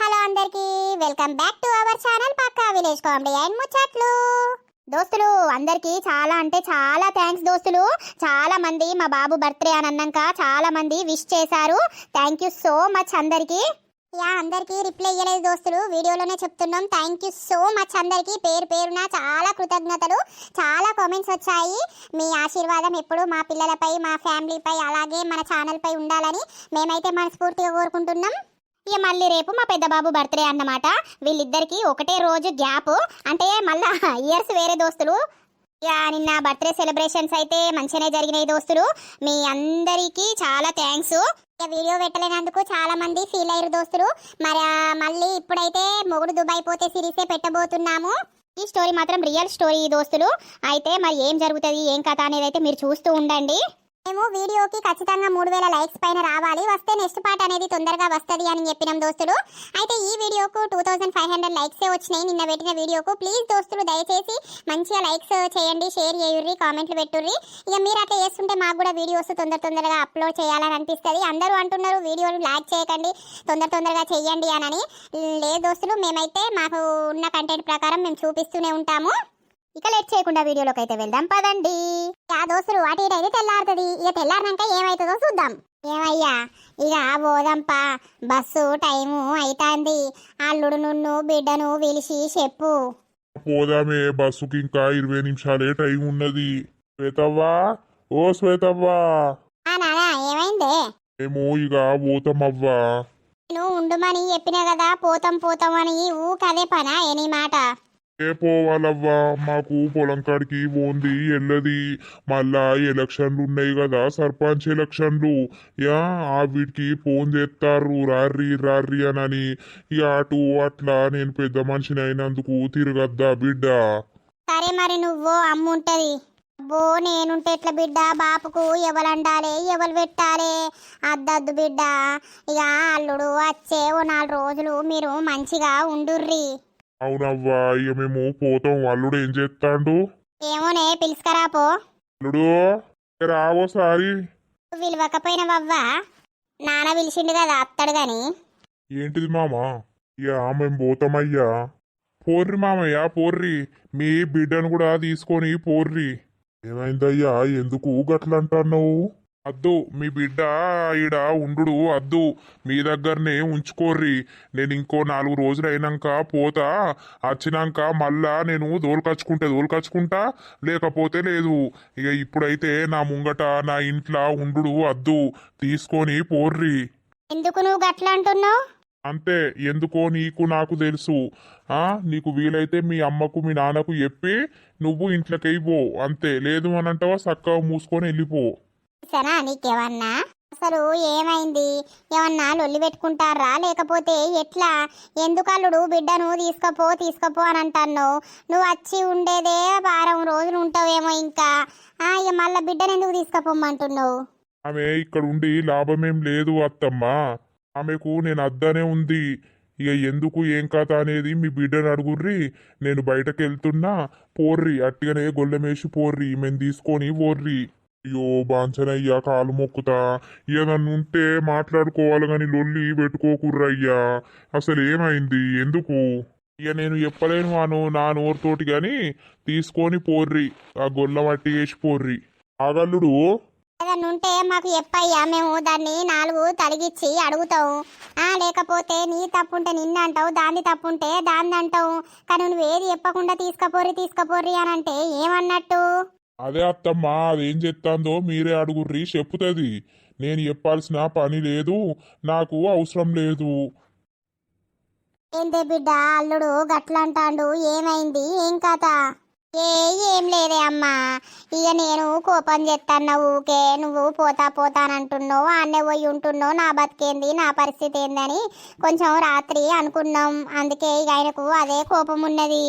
Hello అందరికి welcome back to our channel పక్కా village comedy and ముచ్చట్లు. దోస్తులు అందరికి చాలా అంటే చాలా థ్యాంక్స్ దోస్తులు. చాలా మంది మా బాబు బర్త్డే అని అన్నాక చాలా మంది విష్ చేశారు. థ్యాంక్ యూ సో మచ్ అందరికి. అందరికి రిప్లై ఇవ్వలేదు దోస్తులు, వీడియోలోనే చెప్తున్నాం. థ్యాంక్ యూ సో మచ్ అందరికి పేరు పేరున చాలా కృతజ్ఞతలు. చాలా కామెంట్స్ వచ్చాయి. మీ ఆశీర్వాదం ఎప్పుడు మా పిల్లలపై మా ఫ్యామిలీపై అలాగే మన ఛానల్ పై ఉండాలని మేమైతే మనస్ఫూర్తిగా కోరుకుంటున్నాం. ఇక మళ్ళీ రేపు మా పెద్ద బాబు బర్త్డే అన్నమాట. వీళ్ళిద్దరికి ఒకటే రోజు గ్యాప్, అంటే మళ్ళా ఇయర్స్ వేరే దోస్తులు. ఇక నిన్న బర్త్డే సెలబ్రేషన్స్ అయితే మంచిగానే జరిగినాయి దోస్తులు. మీ అందరికీ చాలా థ్యాంక్స్. ఇక వీడియో పెట్టలేనందుకు చాలా మంది ఫీల్ అయ్యారు దోస్తులు. మరి మళ్ళీ ఇప్పుడైతే మొగుడు దుబాయ్ పోతే సిరీసే పెట్టబోతున్నాము. ఈ స్టోరీ మాత్రం రియల్ స్టోరీ దోస్తులు. అయితే మరి ఏం జరుగుతుంది ఏం కథ అనేది అయితే మీరు చూస్తూ ఉండండి. మేము వీడియోకి ఖచ్చితంగా 3000 లైక్స్ పైన రావాలి, వస్తే నెక్స్ట్ పార్ట్ అనేది తొందరగా వస్తుంది అని చెప్పినాం దోస్తులు. అయితే ఈ వీడియోకు 2500 లైక్సే వచ్చినాయి నిన్న పెట్టిన వీడియోకు. ప్లీజ్ దోస్తులు దయచేసి మంచిగా లైక్స్ చేయండి, షేర్ చేయుర్రి, కామెంట్లు పెట్టుర్రి. ఇక మీరు అట్లా చేస్తుంటే మాకు కూడా వీడియోస్ తొందరగా అప్లోడ్ చేయాలని అనిపిస్తుంది. అందరూ అంటున్నారు వీడియోలు లాగ్ చేయకండి, తొందరగా చేయండి అని. లేదు దోస్తులు, మేమైతే మాకు ఉన్న కంటెంట్ ప్రకారం మేము చూపిస్తూనే ఉంటాము. ఇక లేట్ చేయకుండా వీడియోలోకి అయితే వెళ్దాం పదండి. దోస్తులు అటు ఇటు అయితే తెల్లారుతుంది. ఇక తెల్లారినాక ఏమైతుందో చూద్దాం. ఏమయ్యా ఇక పోదాంపా, బస్సు టైము అయితాంది. అల్లుడు నున్ను బిడ్డను పిలిచి చెప్పు. పోదామే, బస్సుకి ఇంకా 20 నిమిషాలే టైం ఉన్నది. శ్వేతవ్వా, ఓ శ్వేతవ్వా. నానా ఏమైందే? మేము ఇక పోతామవ్వా. నేను ఉండుమని చెప్పినా కదా, పోతాం అని ఊకదే పనా ఎనీ మాట. ఏ పోవాలవ్వా, మాకు పొలం కాడికి పోంది వెళ్ళది. మళ్ళా ఎలక్షన్లు ఉన్నాయి కదా, సర్పంచ్ ఎలక్షన్లు. ఆ వీటికి ఫోన్ చేస్తారు రార్రి అని. ఇక అటు అట్లా నేను పెద్ద మనిషిని అయినందుకు తిరగద్దా బిడ్డ. సరే మరి నువ్వు అమ్ముంటది. అబ్బో నేనుంటే ఎట్లా బిడ్డ, బాపుకు ఎవలండాలి ఎవరు పెట్టాలి. అద్దద్దు బిడ్డ. ఇక అల్లుడు వచ్చే ఓ 4 రోజులు మీరు మంచిగా ఉండుర్రి. అవునవ్వా, ఇక మేము పోతాం. అల్లుడు ఏం చేస్తాడు? ఏమోనే పిలుసుకరాపో. అల్లుడు రావోసారి. పిలవకపోయినవవ్వా, నాన్న పిలిచిండు కదా అత్తడు గాని. ఏంటిది మామా? ఇక మేము పోతామయ్యా. పోర్రి మామయ్య పోర్రి, మీ బిడ్డను కూడా తీసుకొని పోర్రి. ఏమైందయ్యా, ఎందుకు గట్లంటున్నావు? అద్దు, మీ బిడ్డ ఈడ ఉండు అద్దు, మీ దగ్గరనే ఉంచుకోర్రి. నేను ఇంకో 4 రోజులు అయినాక పోతా. వచ్చినాక మళ్ళా నేను దోలుకచ్చుకుంటా, లేకపోతే లేదు. ఇక ఇప్పుడైతే నా ముంగట నా ఇంట్లో ఉండు అద్దు, తీసుకొని పోర్రి. ఎందుకు నువ్వు గట్లా అంటున్నావు? అంతే, ఎందుకో నీకు నాకు తెలుసు. నీకు వీలైతే మీ అమ్మకు మీ నాన్నకు చెప్పి నువ్వు ఇంట్లోకి పో. అంతే, లేదు అని అంటావా చక్కగా మూసుకొని వెళ్ళిపో. సరే నీకేమన్నా అసలు ఏమైంది? ఏమన్నా లొల్లి పెట్టుకుంటారా లేకపోతే ఎట్లా? ఎందుకు అల్లుడు బిడ్డను తీసుకపో అని అంటాను. నువ్వు వచ్చి ఉండేదే 10 రోజులు ఉంటావేమో ఇంకా. ఇక మళ్ళీ బిడ్డను ఎందుకు తీసుకపోమ్మంటున్నావు? ఆమె ఇక్కడ ఉండి లాభమేం లేదు అత్తమ్మా. ఆమెకు నేను అద్దనే ఉంది. ఇక ఎందుకు ఏం కథ అనేది మీ బిడ్డను అడుగుర్రి. నేను బయటకు వెళ్తున్నా, పోర్రి. అట్టిగానే గొల్లమేసి పోర్రి, మేము తీసుకొని పోర్రి. అయ్యో బాంచనయ్యా, కాలు మొక్కుతా. ఇక నన్ను ఉంటే మాట్లాడుకోవాలి కానీ లొల్లి పెట్టుకోకుర్రయ్యా. అసలు ఏమైంది ఎందుకు? ఇక నేను చెప్పలేను నా నోరుతోటి గాని తీసుకొని పోర్రి. ఆ గొల్ల మట్టి వేసి పోర్రి. ఆగల్లుడు ఏదన్నా ఉంటే మాకు చెప్పయ్యా, మేము దాన్ని 4 తలిగిచ్చి అడుగుతావు. లేకపోతే నీ తప్పుంటే నిన్ను అంటావు, దాన్ని తప్పుంటే దాన్ని అంటావు. కానీ నువ్వు ఏది చెప్పకుండా తీసుకపోర్రి అని అంటే ఏమన్నట్టు? అదే అత్తమ్మా, అదేం చెప్తాందో మీరే అడుగుర్రి, చెప్పుతుంది. నేను చెప్పాల్సిన పని లేదు, నాకు అవసరం లేదు. ఏందే బిడ్డ అల్లుడు గట్లంటాండు? ఏమైంది ఏం కథ? ఏం లేదే అమ్మా. ఇక నేను కోపం చేస్తాను ఊకే. నువ్వు పోతానంటున్నావు, ఆన్నే పోయి ఉంటున్నావు. నా బతికేంది, నా పరిస్థితి ఏందని కొంచెం రాత్రి అనుకున్నాం. అందుకే ఇక ఆయనకు అదే కోపం ఉన్నది.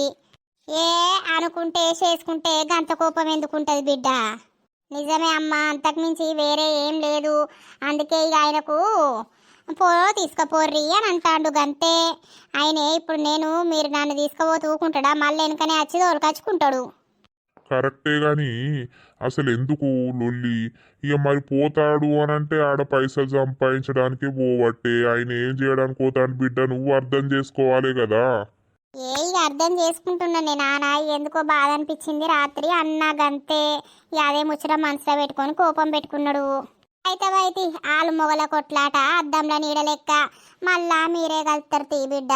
అనుకుంటే చేసుకుంటే గంత కోపం ఎందుకుంటది బిడ్డ? నిజమే అమ్మా, అంతకుమించి వేరే ఏం లేదు. అందుకే ఇక ఆయనకు తీసుకుపోర్రి అని అంటాడు గంతే. ఆయనే ఇప్పుడు మీరు నన్ను తీసుకుపోతూ ఊకుంటాడా? మళ్ళీ వెనుకనే వచ్చి తోలుకచ్చుకుంటాడు. కరెక్టే గాని అసలు ఎందుకు లొల్లి? ఇక మరి పోతాడు అని అంటే ఆడ పైసలు సంపాదించడానికి పోవట్టే, ఆయన ఏం చేయడానికి పోతాడు బిడ్డ, నువ్వు అర్థం చేసుకోవాలి కదా. ఇక అర్థం చేసుకుంటున్నాను నేను నాన్న. ఎందుకో బాధ అనిపించింది రాత్రి అన్నా గంతే. ఇక అదే ముచ్చట మనసులో పెట్టుకొని కోపం పెట్టుకున్నాడు. అయితే ఆలు మొగల కొట్లాట అద్దంలో నీడ లెక్క. మళ్ళా మీరే కలుపుతారు తీ బిడ్డ,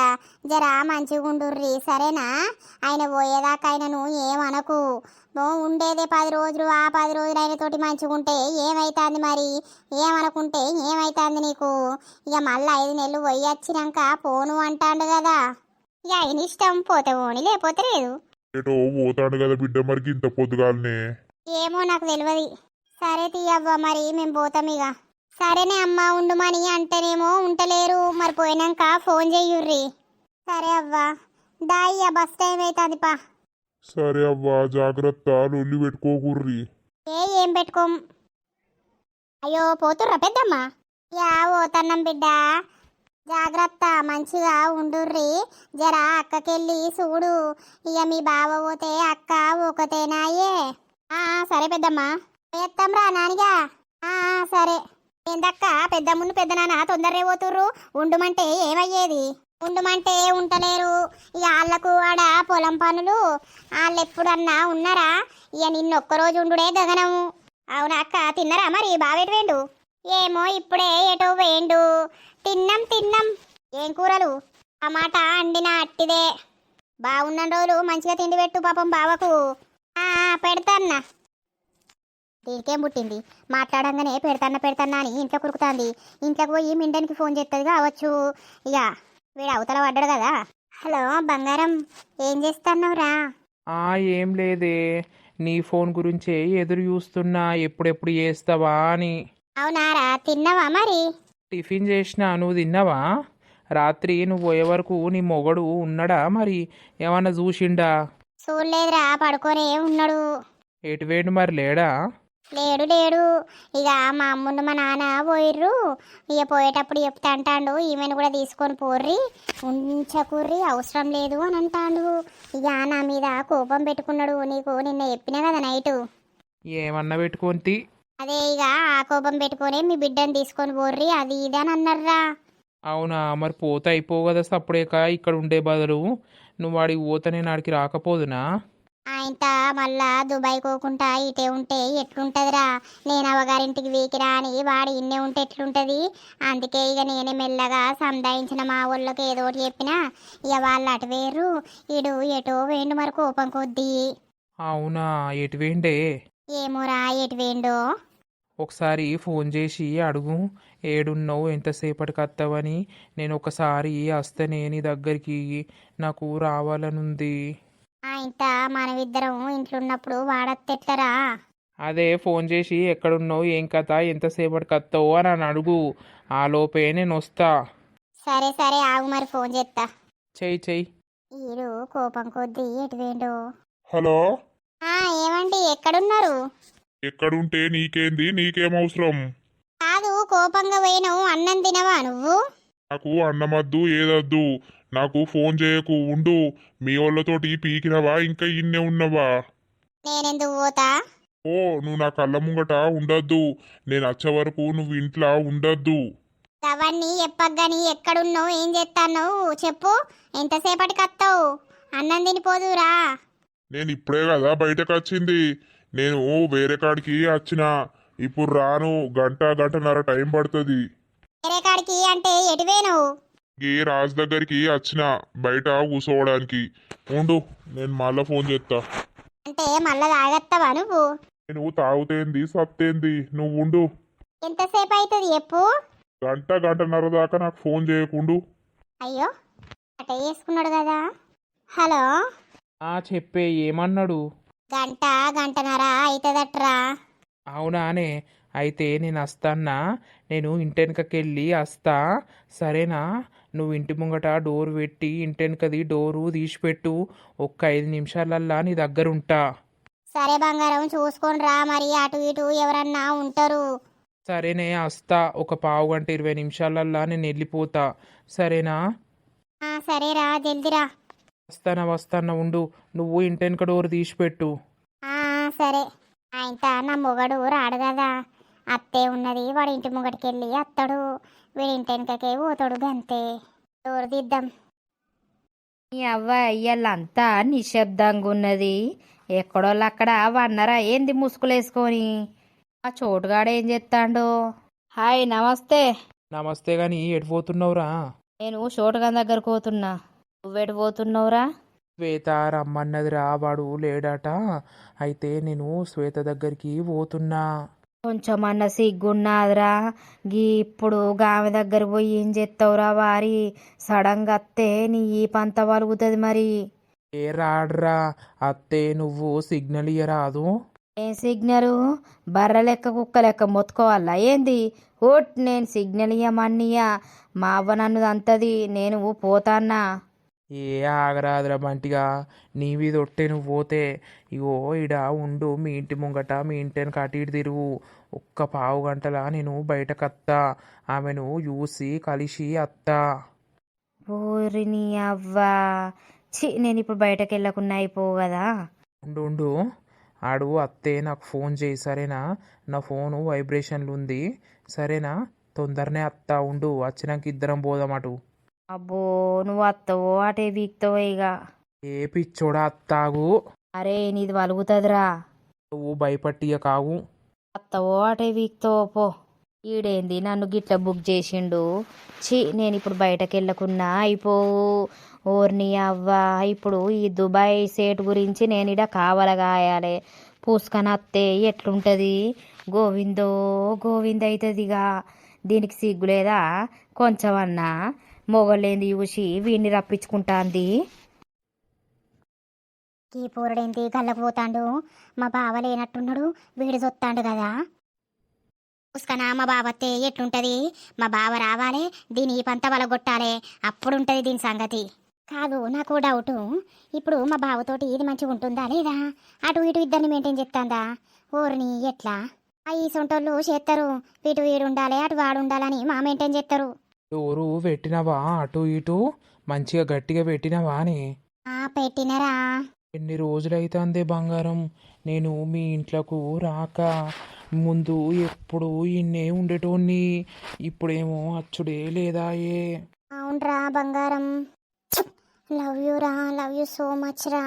జరా మంచిగుండుర్రి సరేనా? ఆయన పోయేదాకా ఆయనను ఏమనకు. ఉండేదే 10 రోజులు, ఆ 10 రోజులు ఆయనతోటి మంచిగుంటే ఏమైతుంది మరి? ఏమనుకుంటే ఏమైతుంది నీకు? ఇక మళ్ళీ 5 నెలలు పోయి వచ్చినాక పోను అంటాడు కదా. ఇక ఆయన ఇష్టం, పోతే పోని లేకపోతే లేదు. ఏటో పోతాడు కదా బిడ్డ, మరికి ఇంత పొద్దుగాలనే. ఏమో నాకు తెలియదు. సరే తీయవ్వ, మరి మేము పోతాం ఇక. సరేనే అమ్మ, ఉండుమని అంటేనేమో ఉంటలేరు. మరి పోయినాక ఫోన్ చెయ్యుర్రి. సరే అవ్వ, దాయ్య బస్ టైం అవుతుంది పా. సరే అవ్వా, జాగ్రత్త, లొల్లి పెట్టుకోకుర్రి. ఏం పెట్టుకోం. అయ్యో పోతుర్రా పెద్దమ్మ? యా పోతన్నం బిడ్డ, జాగ్రత్త, మంచిగా ఉండుర్రి. జరా అక్కకెళ్ళి చూడు. ఇక మీ బావ పోతే అక్క ఒకతేనాయే. సరే పెద్దమ్మ, ఎత్తాంరా నానిగా. సరే. ఏందక్క పెద్దమ్మును పెద్ద నాన్న తొందరగా పోతుర్రు? ఉండుమంటే ఏమయ్యేది? ఉండమంటే ఉంటలేరు. ఇక వాళ్ళకు ఆడ పొలం పనులు, వాళ్ళు ఎప్పుడన్నా ఉన్నారా? ఇక నిన్నొక్కరోజు ఉండుడే గగనము. అవునా అక్క, తిన్నరా మరి? బావేటి వేండు? ఏమో ఇప్పుడే ఎటో వేండు. తిన్నాం. ఏం కూరలు? టమాటా అండిన అట్టిదే. బాగున్న రోజులు మంచిగా తిండి పెట్టు పాపం బావకు. పెడతాన్నా. దీనికేం పుట్టింది? మాట్లాడంగానే పెడతాన్నా అని ఇంట్లో కురుకుతాంది. ఇంట్లోకి పోయి మిండనికి ఫోన్ చేస్తుంది కావచ్చు. ఇక వీడు అవతల పడ్డాడు కదా. హలో బంగారం, ఏం చేస్తున్నావురా? ఏం లేదే, నీ ఫోన్ గురించే ఎదురు చూస్తున్నా, ఎప్పుడెప్పుడు చేస్తావా అని. అవునారా, తిన్నావా మరి? టిఫిన్ చేసినా, నువ్వు తిన్నావా? రాత్రి నువ్వు పోయే వరకు నీ మొగడు ఉన్నాడా మరి? ఏమన్నా చూసిండా? చూడలేదురా, పడుకోనే ఉన్నాడు. ఎటువేండు మరి, లేడా? లేడు. ఇక మా అమ్ముండు మా నాన్న పోయిర్రు. ఇక పోయేటప్పుడు చెప్తా అంటాడు, ఈమెను కూడా తీసుకొని పోర్రి, ఉంచకుర్రి, అవసరం లేదు అని అంటాడు. ఇక నా మీద కోపం పెట్టుకున్నాడు. నీకు నిన్న చెప్పినా కదా నైటు. ఏమన్నా పెట్టుకొని? అదే ఇక ఆ కోపం పెట్టుకొని మీ బిడ్డను తీసుకొని పోర్రి, అది ఇది అని అన్నారా. అవునా, మరి పోతే అయిపో కదా సప్పుడేక. ఇక్కడ ఉండే బదులు నువ్వు వాడికి పోతే నేను ఆడికి రాకపోదునా? ఆయన మళ్ళా దుబాయ్ పోకుండా ఇటే ఉంటే ఎట్లుంటదిరా? నేను అవగారింటికి వీకిరా అని వాడు ఇన్నే ఉంటే ఎట్లుంటది? అందుకే ఇక నేనే మెల్లగా సంధాయించిన మా ఊళ్ళకి ఏదో ఒకటి చెప్పినా. ఇక వాళ్ళు అటు వేరు, ఇడు ఎటో వేండు మరి కోపం కొద్దీ. అవునా, ఎటువేండే? ఏమోరా ఎటు వేండో. ఒకసారి ఫోన్ చేసి అడుగు, ఏడున్నావు, ఎంతసేపటికి వస్తావని. నేను ఒకసారి వస్తేనే నీ దగ్గరికి, నాకు రావాలనుంది. ఆయన మనమిద్దరం ఇంట్లో ఉన్నప్పుడు వాడత్తెట్లరా? అదే ఫోన్ చేసి ఎక్కడున్నావు, ఏం కథ, ఎంతసేపటికి వస్తావు అని అడుగు. ఆ లోపే నేను వస్తా. సరే ఆగు, మరి ఫోన్ చేస్తా. చెయ్యి. ఈడు కోపం కొద్దీ ఎటు వేండో. హలో, ఏమండి ఎక్కడున్నారు? ఎక్కడుంటే నీకేంది? నీకేం అవసరం? కాదు, కోపంగా పోయినావు, అన్నం తినవా నువ్వు? నాకు అన్నమద్దు, ఏదద్దు. నాకు ఫోన్ చేయకు, ఉండు. మీ వాళ్ళతోటి పీకినవా, ఇంకా ఇన్నే ఉన్నవా? నేనెందుకు పోతా? ఓ, నువ్వు నా కళ్ళ ముంగట ఉండద్దు. నేను వచ్చే వరకు నువ్వు ఇంట్లో ఉండద్దు. అవన్నీ ఎప్పగాని ఎక్కడున్నావు, ఏం చేస్తాను చెప్పు. ఎంతసేపటికి వస్తావు? అన్నం తినిపోదురా. నేను ఇప్పుడే కదా బయటకు వచ్చింది. నేను వేరే కాడికి వచ్చిన, ఇప్పుడు రాను. గంటన్నర టైం పడుతుంది. వేరే కాడికి అంటే ఎటువేను? ఈ రాజు దగ్గరికి వచ్చిన, బయట కూర్చోవడానికి. ఉండు, నేను మళ్ళా ఫోన్ చేస్తా. అంటే మళ్ళా తాగత్తావా నువ్వు? నేను తాగుతేంది సత్తేంది, నువ్వు ఉండు. ఎంతసేపు అవుతుంది చెప్పు? గంటన్నర దాకా నాకు ఫోన్ చేయకుండు. అయ్యో, అట వేసుకున్నాడు కదా. హలో, చెప్పే, ఏమన్నాడు? గంటన్నర అవుతుందట్రా. అవునానే, అయితే నేను వస్తాన్నా. నేను ఇంటెనకకెళ్ళి వస్తా, సరేనా? నువ్వు ఇంటి ముంగట డోర్ పెట్టి ఇంటెనకది డోరు తీసిపెట్టు. ఒక్క 5 నిమిషాలల్లా నీ దగ్గర ఉంటా. సరే బంగారం, చూసుకొని రా. మరి అటు ఇటు ఎవరన్నా ఉంటారు. సరేనే, వస్తా. ఒక 15-20 నిమిషాలల్లా నేను వెళ్ళిపోతా, సరేనా? సరేరా, జల్దిరా. వస్తానా ఉండు. నువ్వు ఇంటెనక డోర్ తీసిపెట్టు. సరే ఆయన నా మొగడు రాడు కదా, అత్తే ఉన్నది, వాడి ఇంటి ముంగటికి వెళ్ళి అత్తడు, వీడి ఇంటి వెనకకే పోతాడు, గంతే. డోర్ తీద్దాం. నీ అవ్వ ఇయ్యాలంతా నిశ్శబ్దంగా ఉన్నది. ఎక్కడోళ్ళు అక్కడ వన్నరా ఏంది ముసుగులేసుకొని. ఆ చోటుగాడు ఏం చెప్తాండో. హాయ్ నమస్తే. నమస్తే గాని ఎటు పోతున్నావురా? నేను చోటుగాని దగ్గరకు పోతున్నా. నువ్వెటు పోతున్నావురా? శ్వేత రమ్మన్నదిరా, వాడు లేడట. అయితే నేను శ్వేత దగ్గరికి పోతున్నా. కొంచెమన్న సిగ్గున్నాదిరా. గీ ఇప్పుడు గామె దగ్గర పోయి ఏం చేస్తావురా వారి? సడన్గా అత్తే నీ ఈ పంత వలుగుతుంది మరి. ఏ రాడ్రా అత్తే, నువ్వు సిగ్నల్ ఇయ్యరాదు. ఏం సిగ్నలు? బర్ర లెక్క కుక్క లెక్క మొత్తుకోవాలా ఏంది? ఓట్ నేను సిగ్నల్ ఇయ్యమన్నయ్యా. మా అవ్వ నన్ను అంతది, నేను పోతాన్నా. ఏ ఆగరాదురా బంటిగా, నీవి దొట్టే నువ్వు పోతే. ఇగో ఇడ ఉండు, మీ ఇంటి ముంగట మీ ఇంటిని అటు ఇటు తిరుగు. ఒక్క పావు గంటలా నేను బయటకత్తా, ఆమెను చూసి కలిసి అత్తా. ఓరి నీ అవ్వా. ఛీ, నేను ఇప్పుడు బయటకు వెళ్ళకుండా అయిపోవు కదా. ఉండు ఉండు, ఆడు అత్తే నాకు ఫోన్ చేయి సరేనా? నా ఫోను వైబ్రేషన్లు ఉంది సరేనా? తొందరనే అత్తా, ఉండు, వచ్చినాక ఇద్దరం పోదాం అటు. అబ్బో, నువ్వు అత్తవో అటే వీక్తావో ఇక. ఏ పిచ్చోడా అత్తాగు, అరే నీది వలుగుతుందిరా. నువ్వు భయపట్టియ కావు. అత్తవో అటే వీక్తావో పో. ఈడేంది నన్ను గిట్ల బుక్ చేసిండు. ఛీ, నేను ఇప్పుడు బయటకు వెళ్ళకున్నా అయిపోవు. ఓర్ని అవ్వా, ఇప్పుడు ఈ దుబాయ్ సేట్ గురించి నేను ఇడ కావలగాయాలి. పూసుకొని అత్తే ఎట్లుంటుంది? గోవిందో గోవింద అవుతుందిగా. దీనికి సిగ్గులేదా కొంచెమన్నా? మొగలేంది చూసి వీడిని రప్పించుకుంటాంది. ఈ పూరుడేంటి గల్లకు పోతాండు? మా బావ లేనట్టున్నాడు, వీడు చొత్తాండు కదా. చూసుకనా మా బావత్తే ఎట్లుంటది? మా బావ రావాలి, దీని ఈ పంత వలగొట్టాలి, అప్పుడుంటది దీని సంగతి. కాదు, నాకు డౌటు. ఇప్పుడు మా బావతోటి ఇది మంచిగా ఉంటుందా లేదా? అటు ఇటు ఇద్దరిని మెయింటైన్ చేస్తాందా? ఊరిని ఎట్లా? ఈ సొంటోళ్ళు చేస్తారు, ఇటు వీడు ఉండాలి అటు వాడు ఉండాలని మా మెయింటైన్ చేస్తారు. డోరు పెట్టినవా అటు ఇటు? మంచిగా గట్టిగా పెట్టినవా అని? పెట్టినరా. ఎన్ని రోజులైతే బంగారం నేను మీ ఇంట్లోకు రాక. ముందు ఎప్పుడు ఇన్నే ఉండేటోన్ని, ఇప్పుడేమో అచ్చుడే లేదాయే. అవునరా బంగారం. లవ్ యూ రా, లవ్ యూ సో మచ్ రా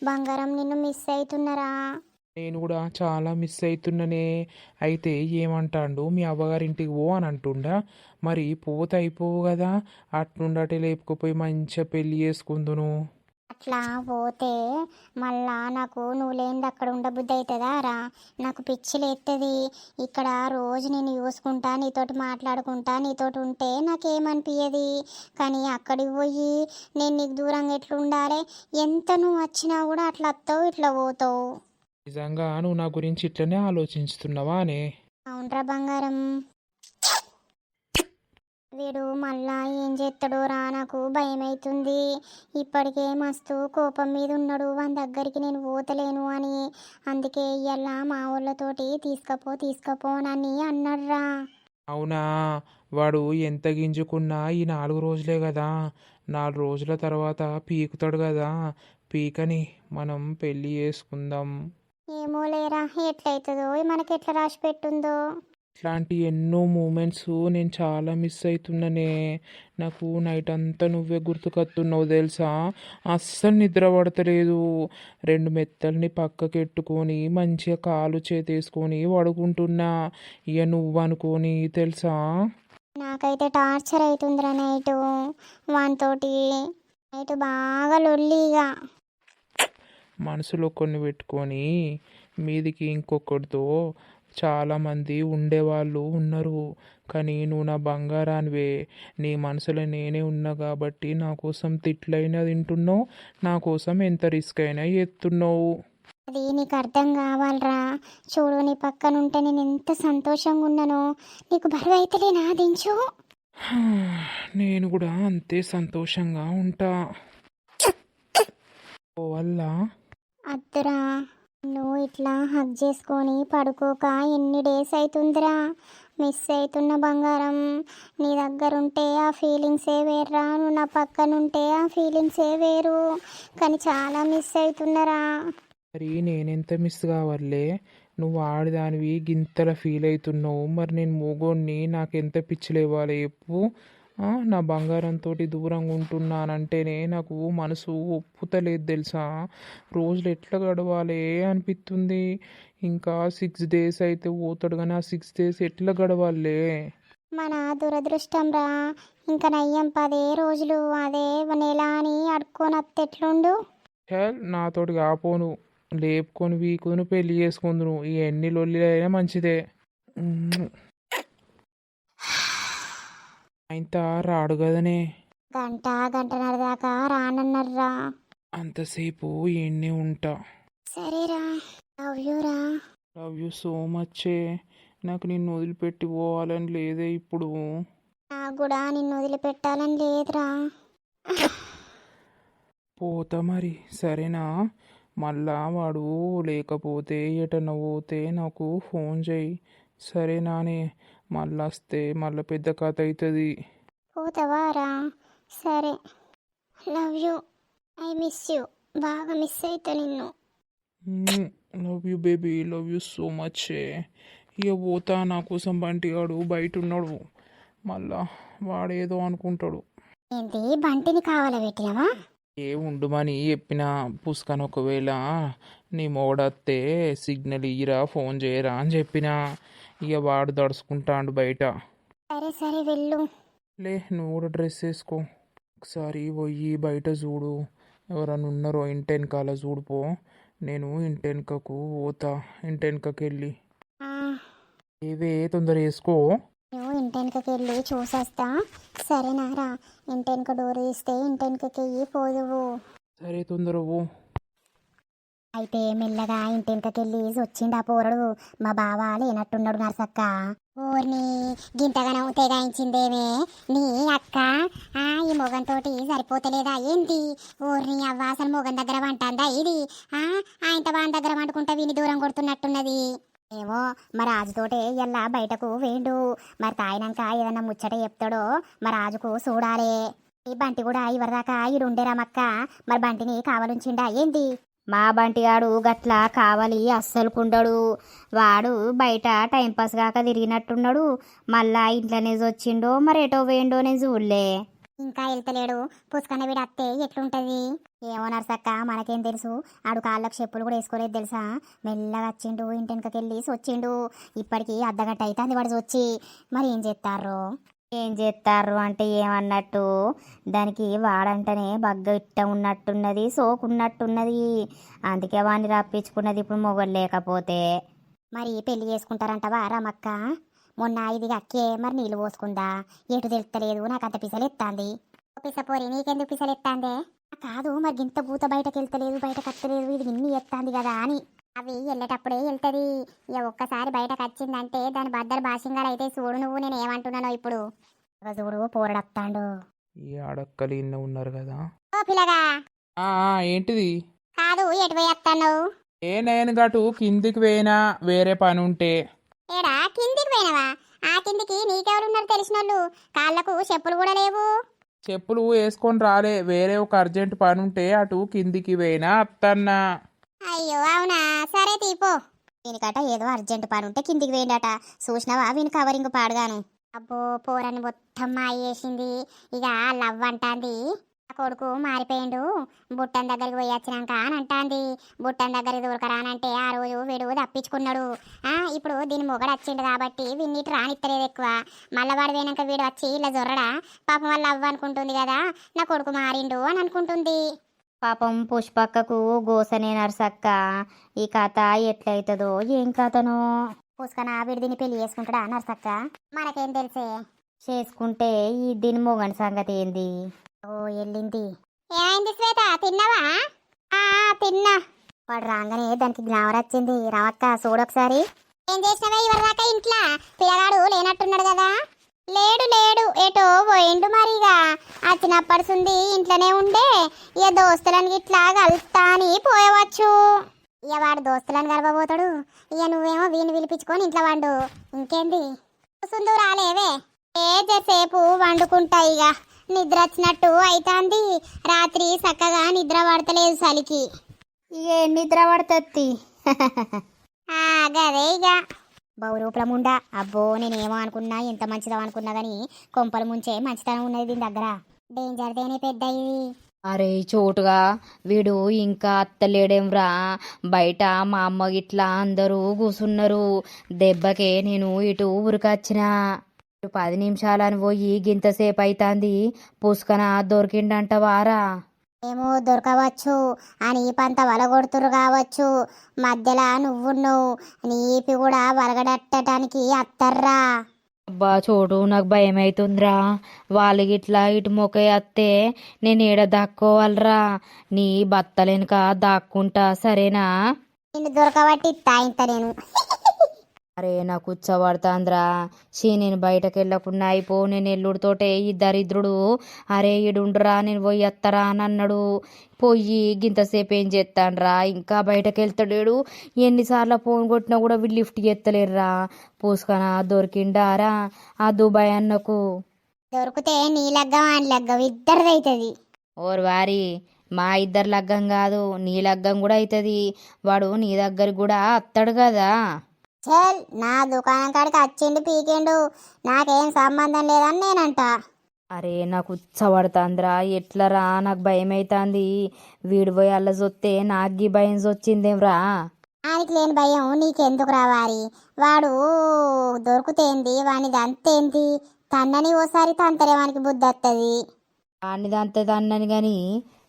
బంగారం, నిన్ను మిస్ అవుతున్నారా. నేను కూడా చాలా మిస్ అవుతున్నానే. అయితే ఏమంటాండు, మీ అవ్వగారింటికి పో అని అంటుండా. మరి పోతే అయిపోవు కదా, అట్నుండటే లేపుకుపోయి మంచిగా పెళ్ళి చేసుకుందును. అట్లా పోతే మళ్ళా నాకు నువ్వు లేనిది అక్కడ ఉండబుద్ధి అవుతుందా రా? నాకు పిచ్చి లేస్తుంది. ఇక్కడ రోజు నేను చూసుకుంటా, నీతోటి మాట్లాడుకుంటా, నీతోటి ఉంటే నాకేమనిపించదు. కానీ అక్కడికి పోయి నేను నీకు దూరంగా ఎట్లా ఉండాలి? ఎంత నువ్వు వచ్చినా కూడా అట్లా వస్తావు, ఇట్లా పోతావు. నిజంగా నువ్వు నా గురించి ఇట్లనే ఆలోచిస్తున్నావా అనే? అవునరా బంగారం. వీడు మళ్ళా ఏం చేస్తాడో రా, నాకు భయం అవుతుంది. ఇప్పటికే మస్తు కోపం మీద ఉన్నాడు, వాని దగ్గరికి నేను పోతలేను అని. అందుకే ఇయ్యాల మా ఊళ్ళతోటి తీసుకపోనని అన్నాడురా. అవునా? వాడు ఎంత గింజుకున్నా ఈ 4 రోజులే కదా, 4 రోజుల తర్వాత పీకుతాడు కదా. పీకని మనం పెళ్ళి చేసుకుందాం. ఏమో లేరా, ఎట్లయితుందో మనకెట్లా రాసి పెట్టుందో. ఇట్లాంటి ఎన్నో మూమెంట్స్ నేను చాలా మిస్ అవుతున్నానే. నాకు నైట్ అంతా నువ్వే గుర్తుకొస్తున్నావు తెలుసా. అస్సలు నిద్ర పడతలేదు. 2 మెత్తల్ని పక్కకెట్టుకొని మంచిగా కాలు చేతేసుకొని పడుకుంటున్నా. ఇక నువ్వు అనుకొని తెలుసా. నాకైతే టార్చర్ అవుతుందిరా నైటు వానితోటి. నైట్ బాగా లొల్లిగా. మనసులో కొన్ని పెట్టుకొని మీదికి ఇంకొకటితో చాలామంది ఉండేవాళ్ళు ఉన్నారు. కానీ నువ్వు నా బంగారానివే. నీ మనసులో నేనే ఉన్నా కాబట్టి నా కోసం తిట్లైనా తింటున్నావు, నా కోసం ఎంత రిస్క్ అయినా ఎత్తున్నావు. అది నీకు అర్థం కావాలరా. చూడు, నీ పక్కన ఉంటే నేను ఎంత సంతోషంగా ఉన్నానో. నీకు బరువు అయితేలేనా దించు. నేను కూడా అంతే సంతోషంగా ఉంటా. ఓ వల్ల అద్దురా, నువ్వు ఇట్లా హగ్ చేసుకొని పడుకోక ఎన్ని డేస్ అవుతుందిరా. మిస్ అవుతున్న బంగారం. నీ దగ్గర ఉంటే ఆ ఫీలింగ్సే వేరురా, నువ్వు నా పక్కన ఉంటే ఆ ఫీలింగ్సే వేరు. కానీ చాలా మిస్ అవుతున్నారా. మరి నేనెంత మిస్ కావాలే? నువ్వు ఆడదానివి గింతల ఫీల్ అవుతున్నావు, మరి నేను మూగోడిని నాకెంత పిచ్చి లేవాలి చెప్పు. నా బంగారంతో దూరంగా ఉంటున్నానంటేనే నాకు మనసు ఒప్పుతలేదు తెలుసా. రోజులు ఎట్లా గడవాలి అనిపిస్తుంది. ఇంకా 6 days అయితే పోతాడు కానీ ఆ 6 days ఎట్లా గడవాలే? మన దురదృష్టం రా. ఇంకా నయ్యం 10 రోజులు అదే నెల అని అడుక్కొని అత్త ఎట్లుండు. హెల్ నాతోటి కాపోను, లేపుకొని వీకును పెళ్లి చేసుకుందును. ఈ ఎన్ని లొల్లిలైనా మంచిదే. ఇంత రాడు కదనే. గంటన్నర దాకా రానన్నారా. అంతసేపు ఎన్నే ఉంటా. సరేరా, లవ్ యూ రా. లవ్ యూ సో మచ్చే. నాకు నిన్ను వదిలిపెట్టి పోవాలని లేదే ఇప్పుడు. నాకు కూడా నిన్ను వదిలిపెట్టాలని లేదురా. పోతా మరి, సరేనా? మళ్ళా వాడు లేకపోతే ఎటన్నా పోతే నాకు ఫోన్ చేయి, సరేనానే? మళ్ళా వస్తే మళ్ళీ పెద్ద కథ అవుతుంది. పోతావా రా? సరే, love you. I miss you. బాగా మిస్ అవుతా నిన్ను. Love you baby, love you so much. ఇక పోతా, నా కోసం బంటిగాడు బయట ఉన్నాడు. మళ్ళా వాడేదో అనుకుంటాడు. ఏంటి, బంటిని కావాలా పెట్టినావా? ఏ ఉండుమని చెప్పిన పుస్తకాన్ని, ఒకవేళ నీ మోడత్తే సిగ్నల్ ఇయ్యరా, ఫోన్ చేయరా అని చెప్పిన. ఇక వాడు దడుచుకుంటాడు బయట. సరే సరే వెళ్ళు. లే, నువ్వు కూడా డ్రెస్ వేసుకో. ఒకసారి పోయి బయట చూడు, ఎవరన్నా ఉన్నారో ఇంటి వెనకాల చూడుపో. నేను ఇంటి వెనకకు పోతా. ఇంటి వెనకకి వెళ్ళి ఏవే తొందర వేసుకో. నువ్వు ఇంటెనకకి వెళ్ళి చూసేస్తా, సరేనా రా? ఇంటెనక డోర్ తీస్తే ఇంటెనకకి పోదువు. సరే, తొందర పో. అయితే మెల్లగా ఇంటెనకకి వెళ్ళి వచ్చిండా పోరడు. మా బావ లేనట్టున్నాడు నర్సక్క. ఊరిని గింతగానం తెగాయించిందేమే నీ అక్క. ఈ మొగంతోటి సరిపోతలేదా ఏంటి? ఊరిని అవ్వ అసలు మొగం దగ్గర వంటందా ఇది? ఆయనత వాని దగ్గర వండుకుంటా విని దూరం కొడుతున్నట్టున్నది. ఏమో మా రాజుతోటే ఇలా బయటకు వేండు. మరి తాయినాక ఏదన్నా ముచ్చట చెప్తాడో మా రాజుకు చూడాలే. ఈ బంటి కూడా ఇవరిదాకా ఈడుండేరామక్క. మరి బంటిని కావాలుంచిండా ఏంది? మా బంటిగాడు గట్లా కావాలి అస్సలుకుండడు. వాడు బయట టైంపాస్ కాక తిరిగినట్టున్నాడు. మళ్ళా ఇంట్లోనే వచ్చిండో మరేటో వేయండో నేను చూడలే. ఇంకా వెళ్తలేడు. పుష్కన్న వీడు అత్తే ఎట్లుంటది ఏమో నర్సక్క, మనకేం తెలుసు. ఆడు కాళ్ళకు చెప్పులు కూడా వేసుకోలేదు తెలుసా. మెల్లగా వచ్చిండు, ఇంటెనకకెళ్ళి వచ్చిండు. ఇప్పటికి అర్ధగంట అవుతుంది వాడు వచ్చి. మరి ఏం చేస్తారు అంటే ఏమన్నట్టు, దానికి వాడంటేనే బగ్గ ఇట్ట ఉన్నట్టున్నది, సోకున్నట్టున్నది. అందుకే వాడిని రప్పించుకున్నది ఇప్పుడు మొగలు లేకపోతే. మరి పెళ్లి చేసుకుంటారంటవా రామక్క? మొన్న ఇది అక్కే మరి నీళ్ళు పోసుకుందా ఎటు తెలుస్తలేదు. నాకు అంత పిసలెత్తాంది. పిసపోరి నీకెందుకు పిసలెత్తాందే? కాదు మరి గింత భూత బయటకు వెళ్తలేదు, బయటకు వస్తలేదు, ఇది విన్ని ఎత్తాంది కదా అని. అవి వెళ్ళేటప్పుడే వెళ్తుంది. ఇక ఒక్కసారి బయటకు వచ్చిందంటే దాని బద్దలు భాషంగాలు అయితే చూడు నువ్వు. నేను ఏమంటున్నానో ఇప్పుడు చూడు, పోరడత్తాండు. ఈ ఆడక్కలు ఇన్న ఉన్నారు కదా. ఓ పిల్లగా, ఏంటిది? కాదు ఎటు పోయి వస్తాను? నేను గటు కిందికి పోయినా వేరే పని ఉంటే. ఏడా కిందికి పోయినవా? ఆ కిందికి నీకెవరున్నారు తెలిసినోళ్ళు? కాళ్ళకు చెప్పులు కూడా లేవు. చెప్పులు వేసుకొని రాలే, వేరే ఒక అర్జెంట్ పని ఉంటే అటు కిందికి పోయినా అత్తన్నా. అయ్యో అవునా? సరే తీపో. దీనికట ఏదో అర్జెంట్ పని ఉంటే కిందికి వేయండట. చూసినావా వీని కవరింగ్ పాడగాను. అబ్బో పోరని మొత్తం మాయేసింది. ఇక లవ్ అంటాంది. కొడుకు మారిపోయిండు, బుట్టన్ దగ్గరికి పోయి వచ్చినాక అని అంటాంది. బుట్టన్ దగ్గరికి దొరకరానంటే ఆ రోజు వీడు తప్పించుకున్నాడు. ఇప్పుడు దీని మొగడు వచ్చిండు కాబట్టి వీడిని రానిత్తలేదు ఎక్కువ. మళ్ళీ వాడు పోయినాక వీడు వచ్చి ఇలా జొర్రడా? పాపం వాళ్ళు అవ్వ అనుకుంటుంది కదా నా కొడుకు మారిండు అని అనుకుంటుంది. పాపం పుష్పక్కకు గోసనే నర్సక్క. ఈ కథ ఎట్లయితుందో ఏం కథనో. పూసుకన వీడు దీన్ని పెళ్లి చేసుకుంటాడా నర్సక్క? మనకేం తెలిసే. చేసుకుంటే ఈ దీని మొగని సంగతి ఏంది? ఓ వెళ్ళింది. ఏమైంది శ్వేత, తిన్నావా? తిన్నా. వాడు రాగానే దానికి జ్ఞాపకం వచ్చింది. రావక్క చూడొకసారి. ఏం చేసినావా ఇవరిదాకా ఇంట్లో? పిల్లగాడు లేనట్టున్నాడు కదా. లేడు ఏటో పోయిండు. మరిగా వచ్చినప్పటిసుంది ఇంట్లోనే ఉండే. ఇక దోస్తులను ఇట్లా కలుస్తా అని పోయవచ్చు. ఇక వాడు దోస్తులను కలపబోతాడు. ఇక నువ్వేమో వీని పిలిపించుకొని ఇంట్లో వండు. ఇంకేంది సుందు రాలేవే? సేపు వండుకుంటా. ఇక నిద్ర వచ్చినట్టు అవుతుంది. రాత్రి చక్కగా నిద్ర పడతలేదు చలికి. ఇక నిద్ర పడుతుంది గదే ఇక బౌరూపముండా అబ్బో నేనేమో అనుకున్నా ఎంత మంచిదో అనుకున్నా గాని కొంపలు ముంచే మంచితనం ఉన్నది దీని దగ్గర డేంజర్ దేనే పెద్ద ఇది అరే చోటుగా వీడు ఇంకా అత్తలేడేంరా బయట మా అమ్మ గిట్లా అందరూ కూసున్నారు దెబ్బకే నేను ఇటు ఉరికొచ్చిన 10 నిమిషాలని పోయి గింతసేపు అవుతుంది పుష్కన దొరికిండంట వారా ఏమో దొరకవచ్చు అని పంత వలగొడుతురు కావచ్చు మధ్యలో నువ్వు నీపి కూడా వలగడట్టడానికి అత్తర్రా అబ్బా చోటు నాకు భయం అవుతుందిరా వాళ్ళు గిట్లా ఇటు మొక్క అత్తే నేను ఏడ దాక్కోవాలరా నీ బత్తలెనక దాక్కుంటా సరేనా నిన్ను దొరకబట్టి ఇత్తా ఇంత నేను అరే నాకు ఉచ్చబడుతాంద్రా నేను బయటకు వెళ్ళకుండా అయిపో నేను ఎల్లుడితోటే ఈ దరిద్రుడు అరే ఈడుండ్రా నేను పోయి అత్తరా అని అన్నాడు పోయి గింతసేపు ఏం చేస్తాన్రా ఇంకా బయటకు వెళ్తాడు ఎన్నిసార్లు ఫోన్ కొట్టినా కూడా వీళ్ళు లిఫ్ట్ చేస్తలేరురా పూసుకనా దొరికిండారా ఆ దుబాయ్ అన్నకు దొరికితే నీ లగ్గం అని లగ్గం ఇద్దరిదైతుంది ఓర్ వారి మా ఇద్దరు లగ్గం కాదు నీ లగ్గం కూడా అవుతుంది వాడు నీ దగ్గరికి కూడా అత్తాడు కదా చల్ నా దుకాణం కాడికి వచ్చిండు పీకిండు నాకేం సంబంధం లేదని నేనంట అరే నాకు ఉచ్చబడుతుందిరా ఎట్లరా నాకు భయం అవుతుంది వీడు పోయి అల్ల చూస్తే నాకు భయం వచ్చిందేమ్రా ఆయనకి లేని భయం నీకెందుకు రావాలి వాడు దొరుకుతేంది వానిది అంతేంది తన్నని ఓసారి తంతరే వానికి బుద్ధి వస్తుంది వాడిదంత దన్నని కానీ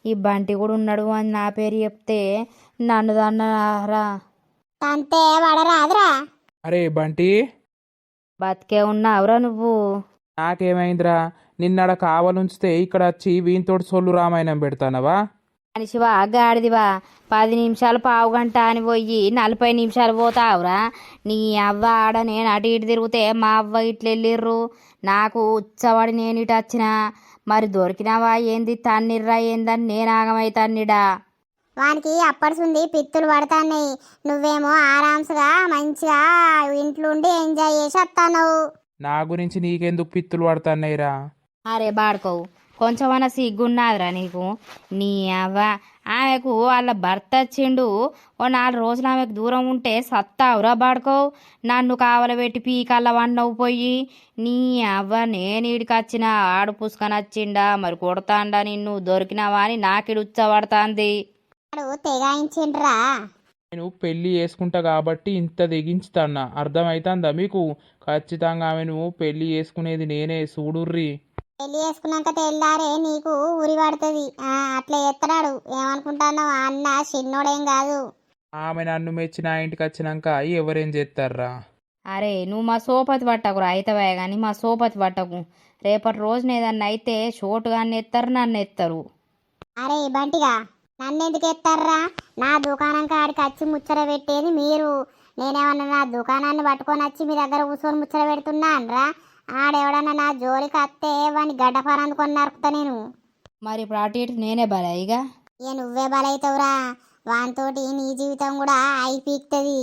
ఈ బంటి కూడా ఉన్నాడు అని నా పేరు చెప్తే నన్ను దన్నరా తంతే వాడరాదురా అరే బంటి బతికే ఉన్నావురా నువ్వు నాకేమైందిరా నిన్నడ కావాలుంచితే ఇక్కడ వచ్చి వీనితోటి సొల్లు రామాయణం పెడతానవా మనిషివా గాడిదివా 10 నిమిషాలు పావు గంట అని పోయి 40 నిమిషాలు పోతావురా నీ అవ్వ ఆడ నేను అటు ఇటు తిరిగితే మా అవ్వ ఇట్లా వెళ్ళిర్రు నాకు ఉచ్చవాడి నేను ఇటు వచ్చిన మరి దొరికినావా ఏంది తన్నిర్రా ఏందని నేను ఆగమైతాన్నిడా వానికి అప్పడుసుంది పిత్తులు పడతాన్నాయి నువ్వేమో ఆరామ్స్గా మంచిగా ఇంట్లో ఉండి ఎంజాయ్ చేసి వస్తావు నా గురించి నీకెందుకు పిత్తులు పడతాన్నాయిరా అరే బాడుకోవు కొంచెమన్నా సిగ్గున్నాదిరా నీకు నీ అవ్వ ఆమెకు వాళ్ళ భర్త వచ్చిండు ఓ 4 రోజులు ఆమెకు దూరం ఉంటే సత్తావురా బాడుకోవు నన్ను కావలబెట్టి పీకల్ల వన్నవు పోయి నీ అవ్వ నేను ఈడికి వచ్చిన ఆడు పుసుకొని వచ్చిండా మరి కొడతాండా నిన్ను దొరికినావా అని నాకిడు ఉచ్చబడుతుంది వాడు తెగాయించిండ్రా నేను పెళ్లి చేసుకుంటా కాబట్టి ఇంత తెగించుతాన్నా అర్థమైతుందా మీకు ఖచ్చితంగా ఆమెను పెళ్లి చేసుకునేది నేనే చూడుర్రి పెళ్లి చేసుకున్నాక తెల్లారే నీకు ఉరి పడుతుంది అట్లా ఎత్తడాడు ఏమనుకుంటానో అన్న చిన్నోడేం కాదు ఆమె నన్ను మెచ్చి నా ఇంటికి వచ్చినాక ఎవరేం చేస్తారా అరే నువ్వు మా సోపతి పట్టకురా అయితవే కానీ మా సోపతి పట్టకు రేపటి రోజున ఏదన్నా అయితే షోటుగా ఎత్తారు నన్ను ఎత్తారు అరే బంటిగా నన్నెందుకు ఎత్తారా నా దుకాణం కాడికి వచ్చి ముచ్చట పెట్టేది మీరు నేనేమన్నా నా దుకాణాన్ని పట్టుకొని వచ్చి మీ దగ్గర కూర్చొని ముచ్చట పెడుతున్నా అనరా ఆడెవడన్నా నా జోలికి వస్తే వాడిని గడ్డపార అందుకొని నరుకుతా నేను మరి ఇప్పుడు అటు ఇటు నేనే బలా ఇక నువ్వే బలైతావురా వానితోటి నీ జీవితం కూడా అయిపీక్తుంది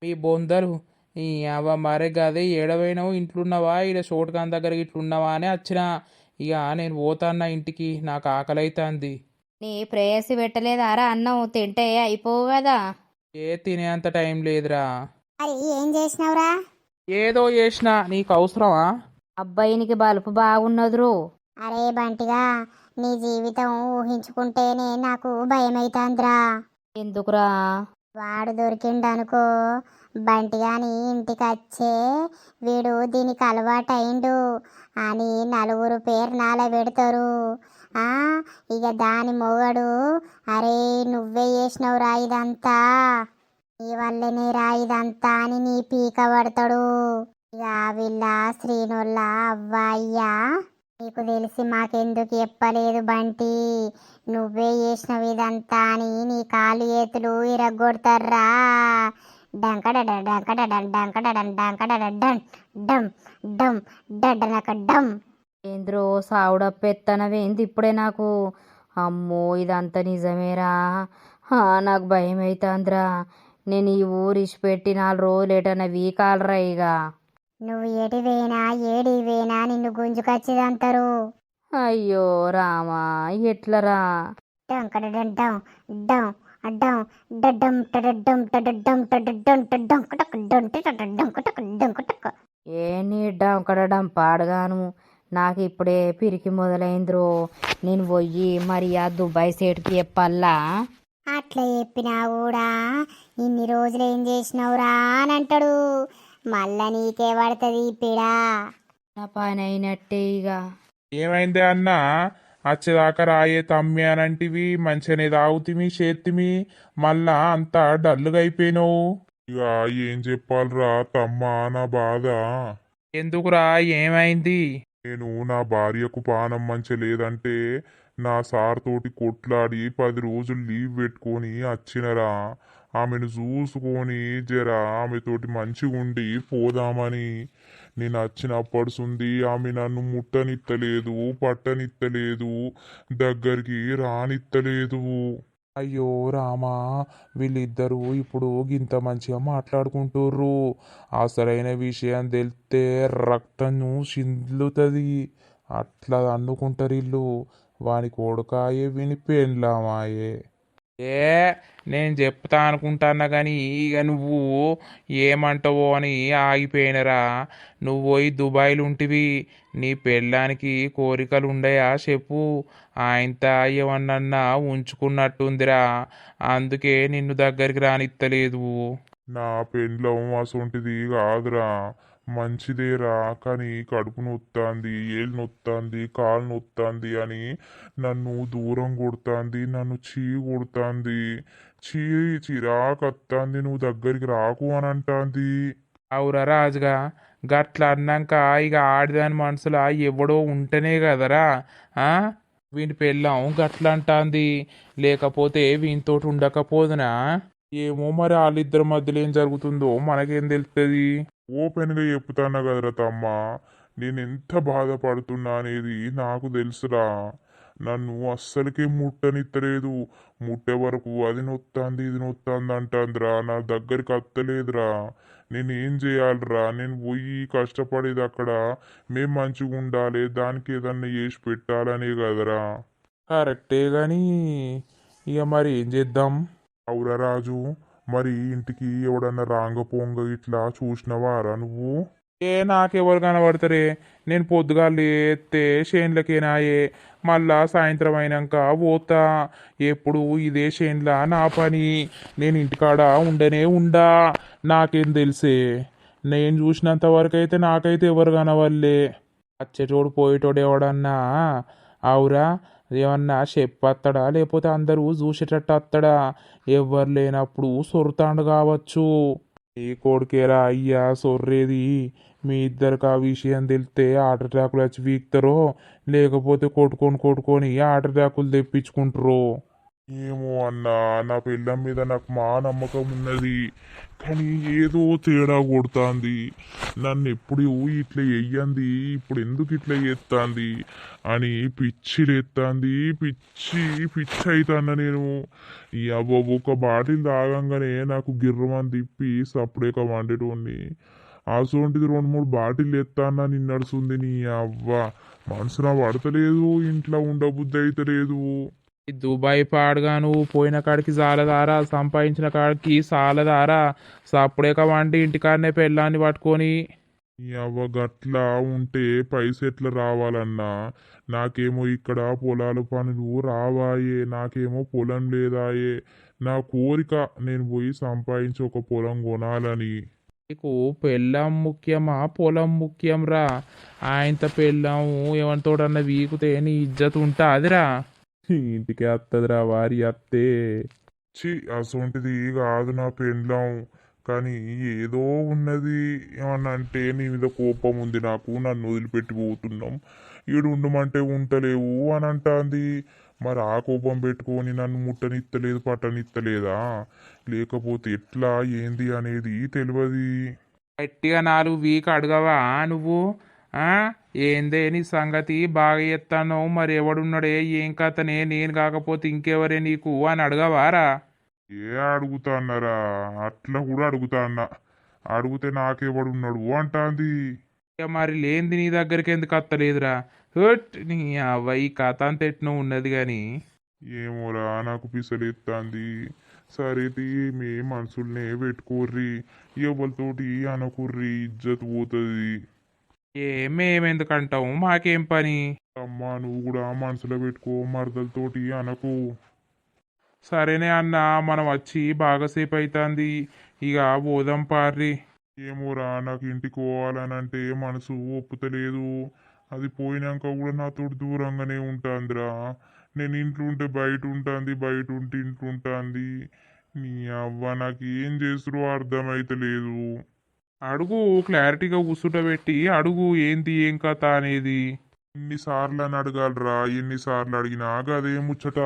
మీ బొందరు ఈ అవ్వ మరే గదే ఏడవైనావు ఇంట్లున్నావా ఈడ షోట్గాన్ దగ్గర ఇట్లున్నావా అని వచ్చిన ఇక నేను పోతాన్నా ఇంటికి నాకు ఆకలి అవుతుంది నీ ప్రేయసి పెట్టలేదారా అన్నం తింటే అయిపోవు కదా ఏ తినేంత టైం లేదురా మరి ఏం చేసినావురా ఏదో చేసినా నీకు అవసరమా అబ్బాయినికి బలుపు బాగున్నదురు అరే బంటిగా నీ జీవితం ఊహించుకుంటేనే నాకు భయమైతాందిరా ఎందుకురా వాడు దొరికిండనుకో బంటిగాని ఇంటికి వచ్చే వీడు దీనికి అలవాటైండు అని నలుగురు పేరు నాల పెడతారు ఇక దాని మొగడు అరే నువ్వే చేసినవురా ఇదంతా నీ వల్లనే రా ఇదంతా అని నీ పీక పడతాడు ఇక వీళ్ళ శ్రీనుళ్ళ అవ్వయ్యా నీకు తెలిసి మాకెందుకు చెప్పలేదు బంటి నువ్వే చేసినవి ఇదంతా అని నీ కాలు చేతులు ఇరగొడతారా డంకడ డంకడ డంకడ డంకడ డన్ డమ్ డమ్ డడ్డనక డమ్ ఏంద్రో సావుడప్పెత్తనవేంది ఇప్పుడే నాకు అమ్మో ఇదంతా నిజమేరా నాకు భయం అవుతుందిరా నేను ఈ ఊరు ఇచ్చిపెట్టి 4 రోజులు ఎటన్నా వీకాలరా ఇక నువ్వు ఏడివేనా నిన్ను గుంజుకొచ్చిదంటారు అయ్యో రామా ఎట్లరా డంకడ డం డం అడ్డం డడ్డం టడడ్డం టడడ్డం టడడ్డం టడ్డం కుటక్ డంటి టడడ్డం కుటక్ డం కుటక్. ఏ నీడ్డాం కడడం పాడగాను నాకు ఇప్పుడే పిరికి మొదలైందిరో. నేను పోయి మరి ఆ దుబాయ్ సేటుకి చెప్పల్లా. అట్లా చెప్పినా కూడా ఇన్ని రోజులు ఏం చేసినావురా అని అంటాడు. మళ్ళా నీకే పడుతుంది పిడా. నా పని అయినట్టే ఇక. ఏమైందే అన్నా వచ్చేదాకా రాయే తమ్మి అనంటివి మంచిగానే తాగుతిమి చేతిమి మళ్ళా అంతా డల్లుగా అయిపోయినావు. ఇక ఏం చెప్పాలరా తమ్మా నా బాధ. ఎందుకురా ఏమైంది? నేను నా భార్యకు పానం మంచి లేదంటే నా సార్ తోటి కొట్లాడి 10 రోజులు లీవ్ పెట్టుకొని వచ్చినరా. ఆమెను చూసుకొని జరా ఆమెతోటి మంచిగా ఉండి పోదామని. నేను వచ్చినప్పడుసుంది ఆమె నన్ను ముట్టనిత్తలేదు, పట్టనిత్తలేదు, దగ్గరికి రానిత్తలేదు. అయ్యో రామా, వీళ్ళిద్దరూ ఇప్పుడు గింత మంచిగా మాట్లాడుకుంటుర్రు. అసలైన విషయం తెలిస్తే రక్తం చిందుతుంది. అట్లా అనుకుంటారు ఇల్లు. వాని కొడుకాయే విని పెళ్ళామాయే. ఏ నేను చెప్తా అనుకుంటానా కానీ ఇక నువ్వు ఏమంటావో అని ఆగిపోయినరా. నువ్వు పోయి దుబాయ్లు ఉంటివి, నీ పెళ్ళానికి కోరికలు ఉండయా చెప్పు. ఆయనతో ఏమన్నా ఉంచుకున్నట్టుందిరా, అందుకే నిన్ను దగ్గరికి రానిత్తలేదు. నా పెండ్లం అసొంటిది కాదురా, మంచిదేరా. కానీ కడుపు నొత్తాంది, ఏళ్ళు నొత్తాంది, కాలు నొత్తాంది అని నన్ను దూరం కొడుతాంది, నన్ను చీ కొడుతాంది. చీ చిరాకత్తాంది, నువ్వు దగ్గరికి రాకు అని అంటాంది. అవురా రాజుగా, గట్ల అన్నాక ఇక ఆడిదాని మనసులో ఎవడో ఉంటేనే కదరా. ఆ వీని పెళ్ళాం గట్ల అంటాంది, లేకపోతే వీనితోటి ఉండకపోదునా? ఏమో మరి వాళ్ళిద్దరి మధ్యలో ఏం జరుగుతుందో మనకేం తెలుస్తుంది. ఓపెన్గా చెప్తాన్నా కదరా తమ్మా, నేను ఎంత బాధపడుతున్నా అనేది నాకు తెలుసురా. నన్ను అస్సలకే ముట్టనిత్తలేదు. ముట్టే వరకు అది నొత్తాంది, ఇది నొత్తాంది అంటాందిరా. నా దగ్గరికి అత్తలేదురా. నేనేం చేయాలిరా? నేను పోయి కష్టపడేది అక్కడ మేం మంచిగా ఉండాలి, దానికి ఏదన్నా చేసి పెట్టాలనే కదరా. కరెక్టే కానీ ఇక మరి ఏం చేద్దాం? అవురా రాజు, మరి ఇంటికి ఎవడన్నా రాంగపోంగ ఇట్లా చూసినవారా నువ్వు? ఏ నాకెవరు కనబడతారే? నేను పొద్దుగా లేస్తే చేన్లకేనాయే, మళ్ళా సాయంత్రం అయినాక పోతా. ఎప్పుడు ఇదే చేన్ల నా పని. నేను ఇంటికాడ ఉండనే ఉండా. నాకేం తెలిసే? నేను చూసినంత వరకు అయితే నాకైతే ఎవరు కనవల్లే. వచ్చేటోడు పోయేటోడు ఎవడన్నా అవురా ఏమన్నా చెప్పత్తడా, లేకపోతే అందరూ చూసేటట్టు అత్తడా? ఎవ్వరు లేనప్పుడు సొరుతాండు కావచ్చు. ఈ కొడుకేరా అయ్యా సొర్రేది. మీ ఇద్దరికి ఆ విషయం తెలిస్తే హార్ట్ అటాకులు వచ్చి వీక్తారో, లేకపోతే కొట్టుకొని హార్ట్ అటాకులు తెప్పించుకుంటారో. ఏమో అన్నా, నా పిల్లం మీద నాకు మా నమ్మకం ఉన్నది, కానీ ఏదో తేడా కొడుతాంది. నన్ను ఎప్పుడు ఇట్లా వెయ్యంది, ఇప్పుడు ఎందుకు ఇట్లా చేస్తాంది అని పిచ్చి లేస్తాంది. పిచ్చి పిచ్చి అవుతాన్నా నేను. ఈ అవ్వ ఒక బాటిల్ తాగంగానే నాకు గిర్రమని తిప్పి సప్పుడేక వండేటోడిని. అసోంటిది 2-3 బాటిల్ ఎత్తాన్నా నిన్నడుస్తుంది. నీ అవ్వ మనసున పడతలేదు, ఇంట్లో ఉండబుద్ధి అయితలేదు. ఈ దుబాయ్ పాడుగా నువ్వు పోయిన కాడికి జాలదారా, సంపాదించిన కాడికి సాలదారా. సప్పుడేక వంటి ఇంటికాడనే పెళ్ళాన్ని పట్టుకొని. ఈ అవ్వ గట్లా ఉంటే పైసెట్లా రావాలన్నా? నాకేమో ఇక్కడ పొలాల పనులు రావాయే, నాకేమో పొలం లేదాయే. నా కోరిక నేను పోయి సంపాదించి ఒక పొలం కొనాలని. నీకు పెళ్ళం ముఖ్యమా పొలం ముఖ్యం రా? ఆయనతో పెళ్ళాము ఏమంతోడన్నా వీకుతే నీ ఇజ్జత్ ఉంటాదిరా. ఇంటికి వస్తుందిరా వారి అత్తే. చి అసొంటిది కాదు నా పెండ్లం. కానీ ఏదో ఉన్నది. ఏమన్నా అంటే నీ మీద కోపం ఉంది నాకు, నన్ను వదిలిపెట్టి పోతున్నాం, ఈడు ఉండమంటే ఉంటలేవు అని అంటాంది. మరి ఆ కోపం పెట్టుకొని నన్ను ముట్టనిత్తలేదు, పట్టనిత్తలేదా? లేకపోతే ఎట్లా ఏంది అనేది తెలియదు. గట్టిగా 4 వీక్ అడగవా నువ్వు? ఆ ఏందే నీ సంగతి బాగా ఎత్తానో, మరి ఎవడున్నాడే ఏం కథనే, నేను కాకపోతే ఇంకెవరే నీకు అని అడగవారా? ఏ అడుగుతాన్నారా? అట్లా కూడా అడుగుతాన్నా. అడిగితే నాకెవడున్నాడు అంటాంది. ఇక మరి లేనిది నీ దగ్గరికి ఎందుకు అత్తలేదురా? హట్ నీ అవ్వ ఈ కథ అంత ఎట్నో ఉన్నది కానీ. ఏమోరా నాకు పిసలెత్తాంది. సరే తీ మీ మనసుల్నే పెట్టుకోర్రి, ఎవరితోటి అనకుర్రి, ఇజ్జత్ పోతుంది. మేమెందుకంటాం, మాకేం పని. అమ్మా నువ్వు కూడా మనసులో పెట్టుకో, మరదలతోటి అనకు. సరేనే అన్న, మనం వచ్చి బాగాసేపు అవుతుంది, ఇక పోదాం పార్రి. ఏమోరా నాకు ఇంటికి పోవాలనంటే మనసు ఒప్పుతలేదు. అది పోయినాక కూడా నాతో దూరంగానే ఉంటుందిరా. నేను ఇంట్లో ఉంటే బయట ఉంటుంది, బయట ఉంటే ఇంట్లో ఉంటుంది. నీ అవ్వ నాకు ఏం చేస్తురో అర్థమైతలేదు. అడుగు, క్లారిటీగా కూర్చుంటబెట్టి అడుగు, ఏంది ఏం కథ అనేది. ఎన్నిసార్లు అని అడగాలరా, ఎన్నిసార్లు అడిగినా గదే ముచ్చట,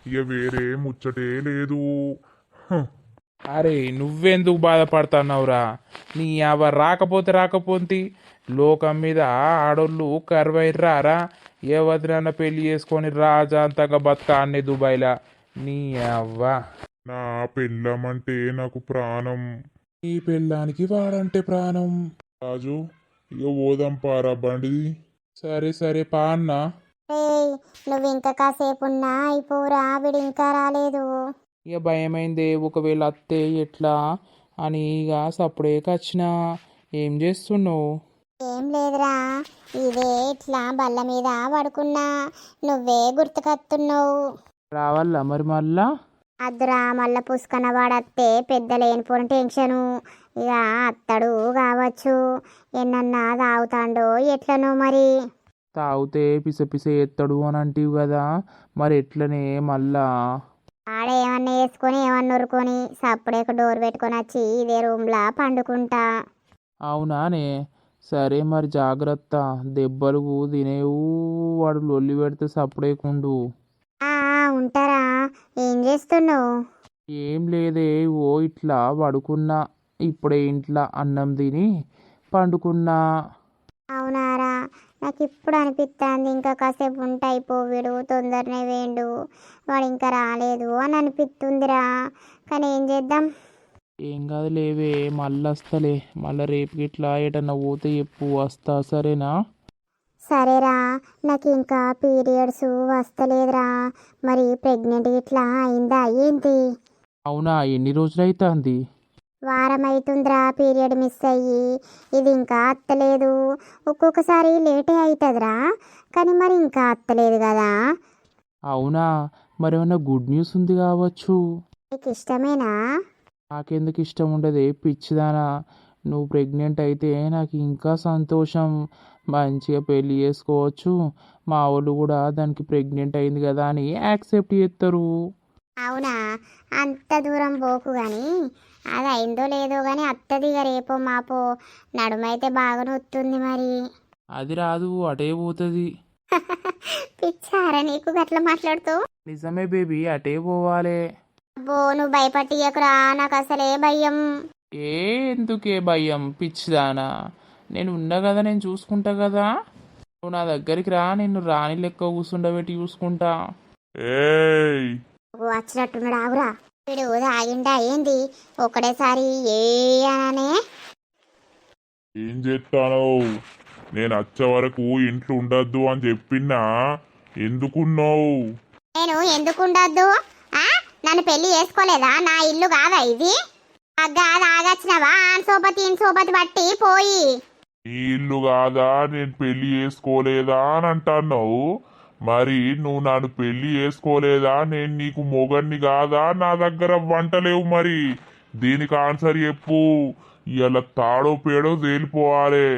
ఇక వేరే ముచ్చటే లేదు. హ. అరే నువ్వెందుకు బాధపడుతున్నావురా, నీ అవ రాకపోతే లోకం మీద ఆడోళ్ళు కరువైర్రారా. ఏ వదిన పెళ్లి చేసుకొని రాజాంతంగా బతక అన్ని దుబాయ్లా. నీ అవ్వ నా పెళ్ళమంటే నాకు ప్రాణం. ఈ పెళ్ళానికి వాడంటే ప్రాణం. రాజు ఇక పోదాం పారా బండిది. సరే సరే పా అన్న. ఏయ్, నువ్వు ఇంకా కాసేపు ఉన్నా అయిపోరా, వీడు ఇంకా రాలేదు. ఇక భయమైందే, ఒకవేళ అత్తే ఎట్లా అని ఇక సప్పుడే వచ్చినా. ఏం చేస్తున్నావు? ఏం లేదురా, ఇదే ఇట్లా బల్ల మీద పడుకున్నా, నువ్వే గుర్తుకొస్తున్నావు. రావాలా మరి మళ్ళా? అద్దురా, మళ్ళా పుష్కన వాడత్తే పెద్ద లేనిపోని టెన్షను. ఇక అత్తడు కావచ్చు, ఎన్నన్నా తాగుతాండో ఎట్లనో మరి. తాగితే పిస ఎత్తడు అని అంటివి కదా, మరి ఎట్లనే మళ్ళా? ఆడ ఏమన్నా వేసుకొని ఏమన్నా ఉరుకొని సప్పుడేక డోర్ పెట్టుకొని వచ్చి ఇదే రూమ్లా పండుకుంటా. అవునానే, సరే మరి జాగ్రత్త, దెబ్బలు తినేవు, వాడు లొల్లి పెడితే సప్పుడేకుండు. ఉంటారా, ఏం చేస్తున్నావు? ఏం లేదే, ఓ ఇట్లా పడుకున్నా, ఇప్పుడే ఇంట్లో అన్నం తిని పండుకున్నా. అవునారా, నాకు ఇప్పుడు అనిపిస్తుంది ఇంకా కాసేపు ఉంటే అయిపోవీడు, తొందరనే వేయండు, వాడు ఇంకా రాలేదు అని అనిపిస్తుందిరా. కానీ ఏం చేద్దాం. ఏం కాదు లేవే, మళ్ళీ వస్తలే, మళ్ళీ రేపు గిట్లా ఎటన్నా పోతే చెప్పు, వస్తా సరేనా? సరేరా, నాకు ఇంకా పీరియడ్స్ వస్తలేదురా, మరి ప్రెగ్నెంట్ ఇట్లా అయిందా ఏంటి? అవునా, ఎన్ని రోజులు అవుతుంది? వారం అవుతుందిరా పీరియడ్ మిస్ అయ్యి, ఇది ఇంకా అత్తలేదు. ఒక్కొక్కసారి లేటే అవుతుందిరా, కానీ మరి ఇంకా అత్తలేదు కదా. అవునా, మరేమన్నా గుడ్ న్యూస్ ఉంది కావచ్చు. నీకు ఇష్టమేనా? నాకెందుకు ఇష్టం ఉండదే పిచ్చిదానా, నువ్వు ప్రెగ్నెంట్ అయితే నాకు ఇంకా సంతోషం, మంచిగా పెళ్ళి చేసుకోవచ్చు, మా వాళ్ళు కూడా దానికి ప్రెగ్నెంట్ అయింది కదా అని యాక్సెప్ట్ చేస్తారు. అవునా, అంత దూరం పోకు కానీ అది అయిందో లేదో కానీ అత్తది ఇక రేపో మాపో, నడుమైతే బాగా నొత్తుంది మరి. అది రాదు, అటే పోతుంది. పిచ్చారా నీకు గట్ల మాట్లాడుతావు? నిజమే బేబీ, అటే పోవాలి. అబ్బో, నువ్వు భయపట్టియకురా, నాకు అసలే భయం. ఎందుకే భయం పిచ్చిదానా, నేను ఉన్నా కదా, నేను చూసుకుంటా కదా, నువ్వు నా దగ్గరికి రా, నిన్ను రాణి లెక్క కూర్చుండబెట్టి చూసుకుంటా. ఏయ్ వచ్చినట్టున్నాడు, ఆగురా. వీడు తాగిండా ఏంది ఒకడేసారి ఏ అననే? ఏం చేస్తానో, నేను వచ్చే వరకు ఇంట్లో ఉండద్దు అని చెప్పినా, ఎందుకున్నావు? నేను ఎందుకు ఉండద్దు? నన్ను పెళ్లి చేసుకోలేదా? నా ఇల్లు కాదా ఇది? అగ్గా తాగచ్చినవా ఆన్ సోపతి ఇన్ సోపతి బట్టి పోయి. నీ ఇల్లు కాదా, నేను పెళ్లి చేసుకోలేదా అని అంటున్నావు. మరి నువ్వు నన్ను పెళ్లి చేసుకోలేదా, నేను నీకు మొగన్ని కాదా, నా దగ్గర వంటలేవు. మరి దీనికి ఆన్సర్ చెప్పు. ఇలా తాడో పేడో తేలిపోవాలి.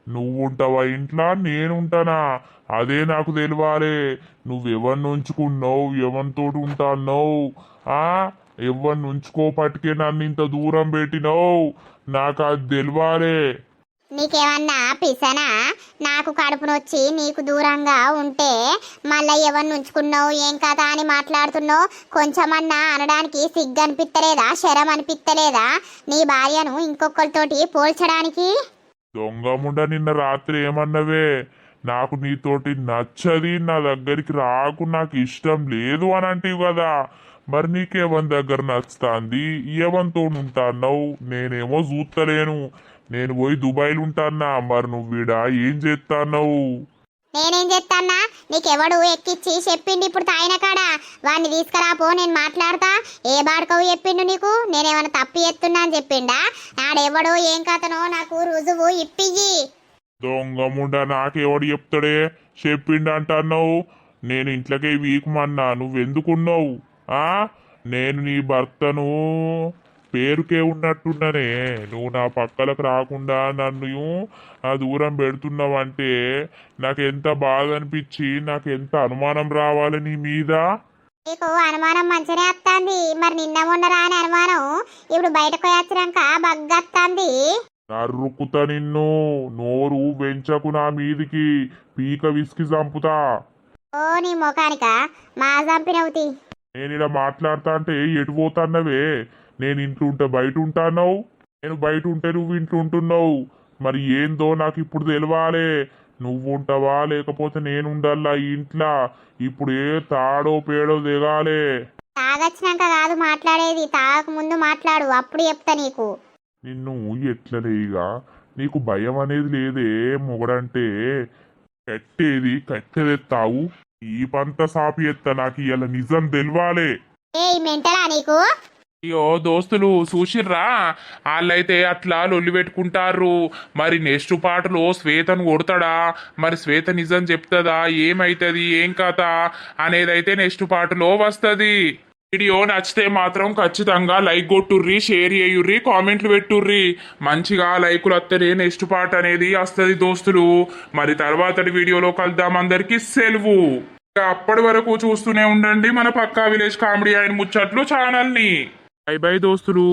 నువ్వు ఉంటావా ఇంట్లో, నేనుంటానా, అదే నాకు తెలియాలి. నువ్వెవరిని ఉంచుకున్నావు, ఎవరితోటి ఉంటాన్నావు, ఎవరిని ఉంచుకోపట్టుకే నన్ను ఇంత దూరం పెట్టినావు, నాకు అది తెలియాలి. నీకేమన్నా పిసనా? నాకు కడుపు నొచ్చి నీకు దూరంగా ఉంటే మళ్ళీ ఎవరిని ఉంచుకున్నావు ఏం కదా అని మాట్లాడుతున్నావు. కొంచెమన్నా అనడానికి సిగ్గు అనిపిస్తలేదా, శరం అనిపిస్తలేదా నీ భార్యను ఇంకొకరితోటి పోల్చడానికి? దొంగముండ నిన్న రాత్రి ఏమన్నవే, నాకు నీతోటి నచ్చది, నా దగ్గరికి రాకు, నాకు ఇష్టం లేదు అని అంటివి కదా. మరి నీకేవని దగ్గర నచ్చుతాంది, ఏవంతో ఉంటాన్నావు? నేనేమో చూస్తలేను, నేను పోయి దుబాయ్లో ఉంటానా. మరి నువ్వు వీడా ఏం చేస్తాన్నావు? నేనేం చెప్తాన్నా, నీకెవడు ఎక్కిచ్చి చెప్పిండు ఇప్పుడు తాయిన కాడ వాడిని తీసుకురాపో, నేను మాట్లాడతా. ఏ బాడుకవు చెప్పిండు నీకు? నేనేమైనా తప్పి ఎత్తున్నా అని చెప్పిండా? ఆడెవడో ఏం కథనో నాకు రుజువు ఇప్పియ్యి. దొంగముండ నాకెవడు చెప్తాడే? చెప్పిండంటన్నావు. నేను ఇంట్లోకే వీకుమన్నా, నువ్వెందుకున్నావు? ఆ నేను నీ భర్తను పేరుకే ఉన్నట్టున్నానే. నువ్వు నా పక్కలకు రాకుండా నన్ను ఆ దూరం పెడుతున్నావంటే నాకెంత బాధ అనిపించి, నాకెంత అనుమానం రావాలి నీ మీద. నీకు అనుమానం మంచిగానే వస్తుంది. మరి నిన్న మొన్న రాని అనుమానం ఇప్పుడు బయటకు వచ్చినాక బగ్గత్తంది. నరుకుతా నిన్ను. నోరు వెంచకు నా మీదికి, పీక విసికి చంపుతా. ఓ నీ ముఖానిక మా చంపినవుతి. నేను ఇలా మాట్లాడతా అంటే ఎటు పోతాన్నవే? నేను ఇంట్లో ఉంటే బయట ఉంటాన్నావు, నేను బయట ఉంటే నువ్వు ఇంట్లో ఉంటున్నావు. మరి ఏందో నాకు ఇప్పుడు తెలవాలే. నువ్వు ఉంటావా లేకపోతే నేను ఉండాలా ఈ ఇంట్లో? ఇప్పుడు ఏ తాడో పేడో దిగాలే. తాగొచ్చినాక కాదు మాట్లాడేది, తాగక ముందు మాట్లాడు, అప్పుడు చెప్తా నీకు. నిన్ను ఎట్లలేగా? నీకు భయం అనేది లేదే? మొగడంటే కట్టేది కట్టెదెత్తావు. ఈ పంత సాపి ఎత్తా. నాకు ఇలా నిజం తెలవాలే. ఏ మెంటలా నీకు? అయ్యో దోస్తులు చూసిర్రా, వాళ్ళైతే అట్లా లొల్లి పెట్టుకుంటారు. మరి నెక్స్ట్ పాటలో శ్వేతను కొడతాడా? మరి శ్వేత నిజం చెప్తుందా? ఏమైతుంది ఏం కథ అనేది అయితే నెక్స్ట్ పాటలో వస్తుంది. వీడియో నచ్చితే మాత్రం ఖచ్చితంగా లైక్ కొట్టుర్రి, షేర్ చేయుర్రి, కామెంట్లు పెట్టుర్రి. మంచిగా లైకులు వస్తేనే నెక్స్ట్ పార్ట్ అనేది వస్తుంది దోస్తులు. మరి తర్వాతటి వీడియోలో కలుద్దాం. అందరికీ సెలవు. అప్పటి వరకు చూస్తూనే ఉండండి మన పక్కా విలేజ్ కామెడీ అండ్ ముచ్చట్లు ఛానల్ని. బై బై దోస్తులు.